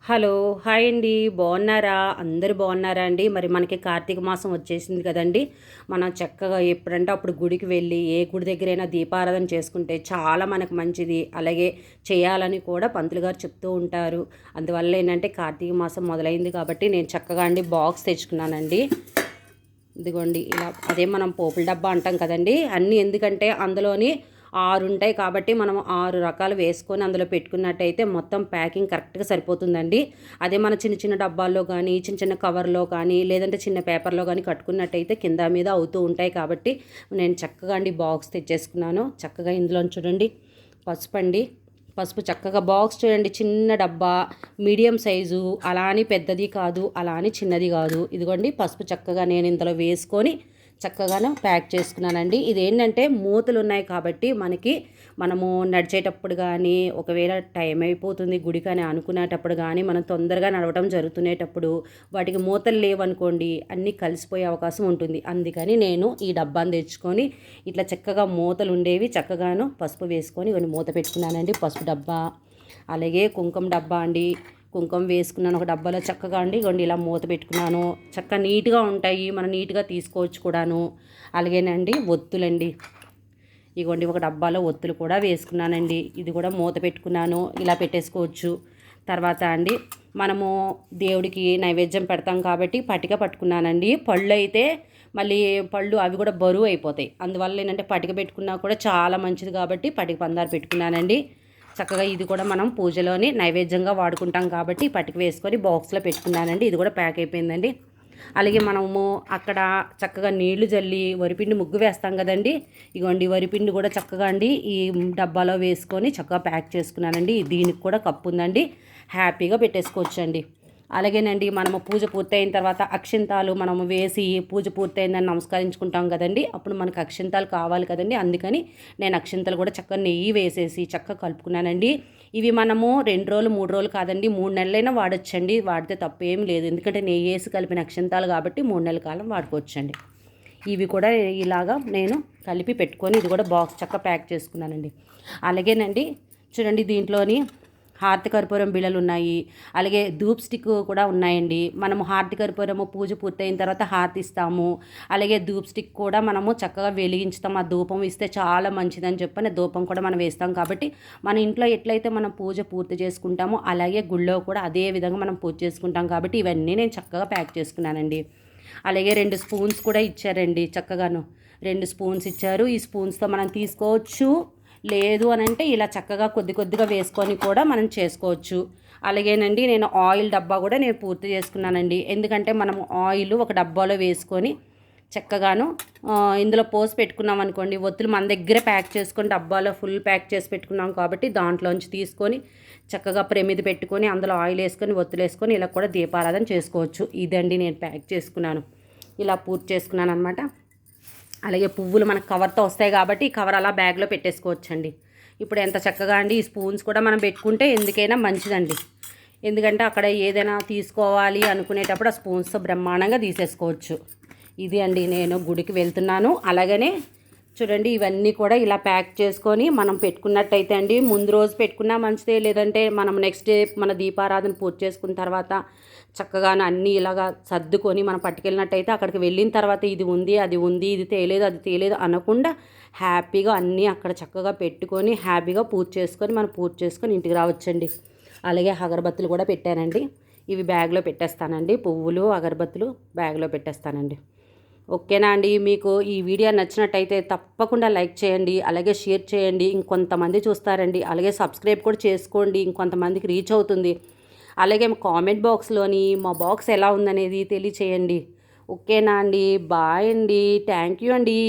Hello hi అండి, బాగున్నారా? అందరూ బాగున్నారా అండి? మరి మనకి కార్తీక మాసం వచ్చేసింది కదండి. మనం చక్కగా ఎప్పుడంటే అప్పుడు గుడికి వెళ్ళి ఏ గుడి దగ్గరైనా దీపారాధన చేసుకుంటే చాలా మనకు మంచిది. అలాగే చేయాలని కూడా పంతులు గారు చెప్తూ ఉంటారు. అందువల్ల ఏంటంటే కార్తీక మాసం మొదలైంది కాబట్టి నేను చక్కగా అండి బాక్స్ తెచ్చుకున్నానండి. ఇదిగోండి ఇలా, అదే మనం పోపుల డబ్బా అంటాం కదండి. అన్నీ ఎందుకంటే అందులోని 6 ఉంటాయి కాబట్టి మనం 6 రకాలు వేసుకొని అందులో పెట్టుకున్నట్టయితే మొత్తం ప్యాకింగ్ కరెక్ట్గా సరిపోతుందండి. అదే మన చిన్న చిన్న డబ్బాల్లో కానీ చిన్న చిన్న కవర్లో కానీ లేదంటే చిన్న పేపర్లో కానీ కట్టుకున్నట్టయితే కింద మీద అవుతూ ఉంటాయి. కాబట్టి నేను చక్కగా అండి బాక్స్ తెచ్చేసుకున్నాను. చక్కగా ఇందులో చూడండి పసుపు అండి, పసుపు చక్కగా బాక్స్ చూడండి, చిన్న డబ్బా, మీడియం సైజు, అలా అని పెద్దది కాదు, అలా అని చిన్నది కాదు. ఇదిగోండి పసుపు చక్కగా నేను ఇందులో వేసుకొని చక్కగాను ప్యాక్ చేసుకున్నానండి. ఇదేంటంటే మూతలు ఉన్నాయి కాబట్టి మనము నడిచేటప్పుడు కానీ ఒకవేళ టైం అయిపోతుంది గుడికి అని అనుకునేటప్పుడు కానీ మనం తొందరగా నడవడం జరుగుతునేటప్పుడు వాటికి మూతలు లేవనుకోండి అన్నీ కలిసిపోయే అవకాశం ఉంటుంది. అందుకని నేను ఈ డబ్బాని తెచ్చుకొని ఇట్లా చక్కగా మూతలు ఉండేవి చక్కగాను పసుపు వేసుకొని ఇవన్నీ మూత పెట్టుకున్నానండి. పసుపు డబ్బా, అలాగే కుంకుమ డబ్బా అండి, కుంకుమ వేసుకున్నాను ఒక డబ్బాలో చక్కగా అండి. ఇగోండి ఇలా మూత పెట్టుకున్నాను. చక్కగా నీట్గా ఉంటాయి, మనం నీట్గా తీసుకోవచ్చు కూడాను. అలాగేనండి ఒత్తులండి, ఇగోండి ఒక డబ్బాలో ఒత్తులు కూడా వేసుకున్నానండి. ఇది కూడా మూత పెట్టుకున్నాను, ఇలా పెట్టేసుకోవచ్చు. తర్వాత అండి మనము దేవుడికి నైవేద్యం పెడతాం కాబట్టి పటిక పట్టుకున్నానండి. పళ్ళు అయితే మళ్ళీ పళ్ళు అవి కూడా బరువు అయిపోతాయి. అందువల్ల ఏంటంటే పటిక పెట్టుకున్నా కూడా చాలా మంచిది కాబట్టి పటిక పందారు పెట్టుకున్నానండి. చక్కగా ఇది కూడా మనం పూజలోని నైవేద్యంగా వాడుకుంటాం కాబట్టి పటిక వేసుకొని బాక్స్లో పెట్టుకున్నానండి. ఇది కూడా ప్యాక్ అయిపోయిందండి. అలాగే మనము అక్కడ చక్కగా నీళ్లు జల్లి వరిపిండి ముగ్గు వేస్తాం కదండి. ఇగోండి వరిపిండి కూడా చక్కగా అండి ఈ డబ్బాలో వేసుకొని చక్కగా ప్యాక్ చేసుకున్నానండి. దీనికి కూడా కప్పు ఉందండి, హ్యాపీగా పెట్టేసుకోవచ్చండి. అలాగేనండి మనము పూజ పూర్తయిన తర్వాత అక్షింతాలు మనము వేసి పూజ పూర్తయిందని నమస్కరించుకుంటాం కదండి. అప్పుడు మనకు అక్షింతాలు కావాలి కదండి. అందుకని నేను అక్షింతలు కూడా చక్కగా నెయ్యి వేసేసి చక్కగా కలుపుకున్నానండి. ఇవి మనము 2 రోజులు 3 రోజులు కాదండి 3 నెలలైనా వాడొచ్చండి. వాడితే తప్పేం లేదు, ఎందుకంటే నెయ్యి వేసి కలిపిన అక్షింతాలు కాబట్టి 3 నెలల కాలం వాడుకోవచ్చండి. ఇవి కూడా ఇలాగా నేను కలిపి పెట్టుకొని ఇది కూడా బాక్స్ చక్కగా ప్యాక్ చేసుకున్నానండి. అలాగేనండి చూడండి దీంట్లోని హారతి కర్పూరం బిళ్ళలు ఉన్నాయి, అలాగే ధూప్ స్టిక్ కూడా ఉన్నాయండి. మనము హారతి కర్పూరము పూజ పూర్తయిన తర్వాత హారతి ఇస్తాము, అలాగే ధూప్ స్టిక్ కూడా మనము చక్కగా వెలిగించుతాం. ఆ ధూపం ఇస్తే చాలా మంచిదని చెప్పని ధూపం కూడా మనం వేస్తాం. కాబట్టి మన ఇంట్లో ఎట్లయితే మనం పూజ పూర్తి చేసుకుంటామో అలాగే గుళ్ళో కూడా అదే విధంగా మనం పూజ చేసుకుంటాం. కాబట్టి ఇవన్నీ నేను చక్కగా ప్యాక్ చేసుకున్నానండి. అలాగే 2 స్పూన్స్ కూడా ఇచ్చారండి, చక్కగాను 2 స్పూన్స్ ఇచ్చారు. ఈ స్పూన్స్తో మనం తీసుకోవచ్చు, లేదు అని అంటే ఇలా చక్కగా కొద్ది కొద్దిగా వేసుకొని కూడా మనం చేసుకోవచ్చు. అలాగేనండి నేను ఆయిల్ డబ్బా కూడా నేను పూర్తి చేసుకున్నానండి. ఎందుకంటే మనం ఆయిల్ ఒక డబ్బాలో వేసుకొని చక్కగాను ఇందులో పోసి పెట్టుకున్నాం అనుకోండి, ఒత్తులు మన దగ్గరే ప్యాక్ చేసుకొని డబ్బాలో ఫుల్ ప్యాక్ చేసి పెట్టుకున్నాం కాబట్టి దాంట్లోంచి తీసుకొని చక్కగా ప్రమిది పెట్టుకొని అందులో ఆయిల్ వేసుకొని ఒత్తులు వేసుకొని ఇలా కూడా దీపారాధన చేసుకోవచ్చు. ఇదండి నేను ప్యాక్ చేసుకున్నాను, ఇలా పూర్తి చేసుకున్నాను అనమాట. అలాగే పువ్వులు మనకు కవర్తో వస్తాయి కాబట్టి ఈ కవర్ అలా బ్యాగ్లో పెట్టేసుకోవచ్చండి. ఇప్పుడు ఎంత చక్కగా అండి ఈ స్పూన్స్ కూడా మనం పెట్టుకుంటే ఎందుకైనా మంచిదండి. ఎందుకంటే అక్కడ ఏదైనా తీసుకోవాలి అనుకునేటప్పుడు ఆ స్పూన్స్తో బ్రహ్మాండంగా తీసేసుకోవచ్చు. ఇది అండి నేను గుడికి వెళ్తున్నాను. అలాగనే చూడండి ఇవన్నీ కూడా ఇలా ప్యాక్ చేసుకొని మనం పెట్టుకున్నట్టయితే అండి ముందు రోజు పెట్టుకున్నా మంచిదే, లేదంటే మనం నెక్స్ట్ డే మన దీపారాధన పూర్తి చేసుకున్న తర్వాత చక్కగా అన్నీ ఇలాగా సర్దుకొని మనం పట్టుకెళ్ళినట్టయితే అక్కడికి వెళ్ళిన తర్వాత ఇది ఉంది అది ఉంది, ఇది తేలేదు అది తేలేదు అనకుండా హ్యాపీగా అన్నీ అక్కడ చక్కగా పెట్టుకొని హ్యాపీగా పూజ చేసుకొని మనం పూజ చేసుకొని ఇంటికి రావచ్చండి. అలాగే అగరబత్తులు కూడా పెట్టానండి, ఇవి బ్యాగ్లో పెట్టేస్తానండి. పువ్వులు అగరబత్తులు బ్యాగ్లో పెట్టేస్తానండి. ఓకేనా అండి? మీకు ఈ వీడియో నచ్చినట్టయితే తప్పకుండా లైక్ చేయండి, అలాగే షేర్ చేయండి, ఇంకొంతమంది చూస్తారండి. అలాగే సబ్స్క్రైబ్ కూడా చేసుకోండి, ఇంకొంతమందికి రీచ్ అవుతుంది. అలాగే కామెంట్ బాక్స్లోని మా బాక్స్ ఎలా ఉందనేది తెలియచేయండి. ఓకేనా అండి? బాయ్ అండి, థ్యాంక్ యూ అండి.